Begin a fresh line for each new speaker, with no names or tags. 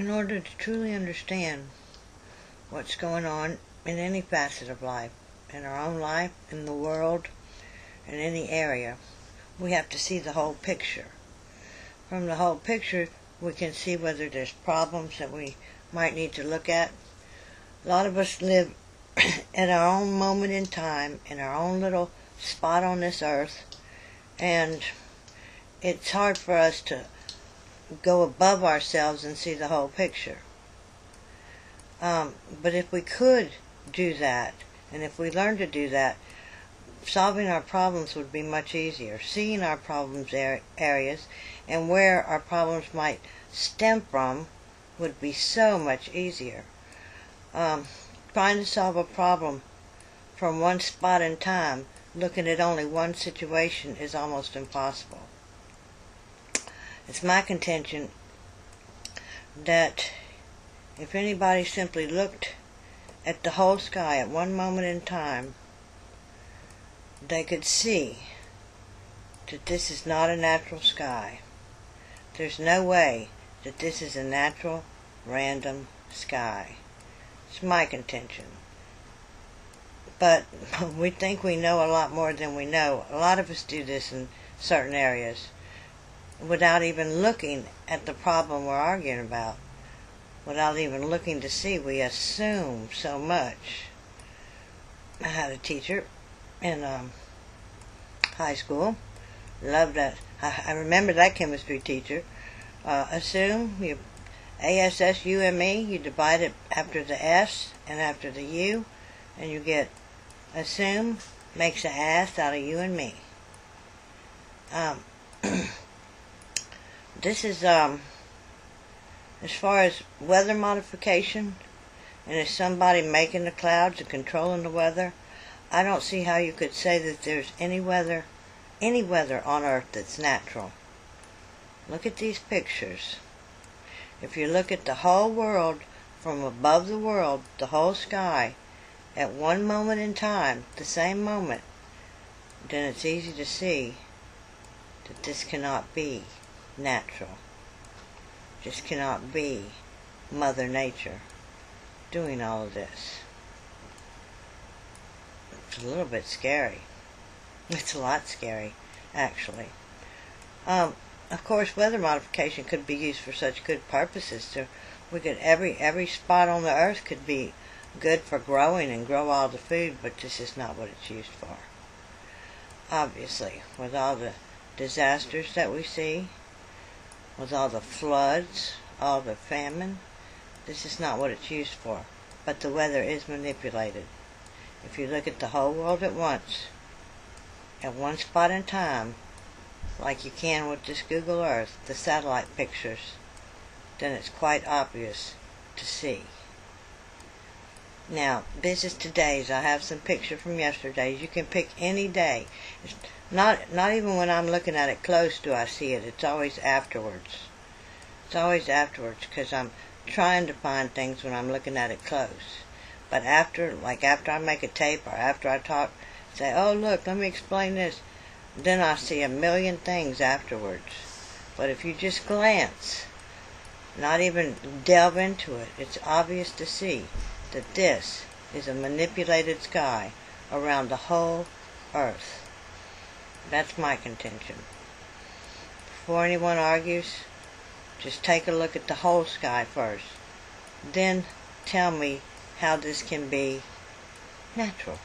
In order to truly understand what's going on in any facet of life, in our own life, in the world, in any area, we have to see the whole picture. From the whole picture, we can see whether there's problems that we might need to look at. A lot of us live at our own moment in time, in our own little spot on this earth, and it's hard for us to go above ourselves and see the whole picture. But if we could do that, and if we learned to do that, solving our problems would be much easier. Seeing our problems areas and where our problems might stem from would be so much easier. Trying to solve a problem from one spot in time, looking at only one situation, is almost impossible. It's my contention that if anybody simply looked at the whole sky at one moment in time, they could see that this is not a natural sky. There's no way that this is a natural, random sky. It's my contention. But we think we know a lot more than we know. A lot of us do this in certain areas without even looking at the problem we're arguing about. Without even looking to see, we assume so much. I had a teacher in high school. Loved that. I remember that chemistry teacher. Assume, you A-S-S-U-M-E, you divide it after the S and after the U, and you get assume makes an ass out of you and me. This is, as far as weather modification, and as somebody making the clouds and controlling the weather, I don't see how you could say that there's any weather on Earth that's natural. Look at these pictures. If you look at the whole world, from above the world, the whole sky, at one moment in time, the same moment, then it's easy to see that this cannot be natural. This cannot be Mother Nature doing all of this. It's a little bit scary. It's a lot scary, actually. Of course, weather modification could be used for such good purposes. So we could every spot on the earth could be good for growing and grow all the food, but this is not what it's used for. Obviously, with all the disasters that we see, with all the floods, all the famine, this is not what it's used for. But the weather is manipulated. If you look at the whole world at once, at one spot in time, like you can with this Google Earth, the satellite pictures, then it's quite obvious to see. Now, this is today's. I have some picture from yesterday's. You can pick any day. It's not even when I'm looking at it close do I see it. It's always afterwards. It's always afterwards, because I'm trying to find things when I'm looking at it close. But after I make a tape, or after I talk, say, oh look, let me explain this, then I see a million things afterwards. But if you just glance, not even delve into it, it's obvious to see that this is a manipulated sky around the whole earth. That's my contention. Before anyone argues, just take a look at the whole sky first. Then tell me how this can be natural.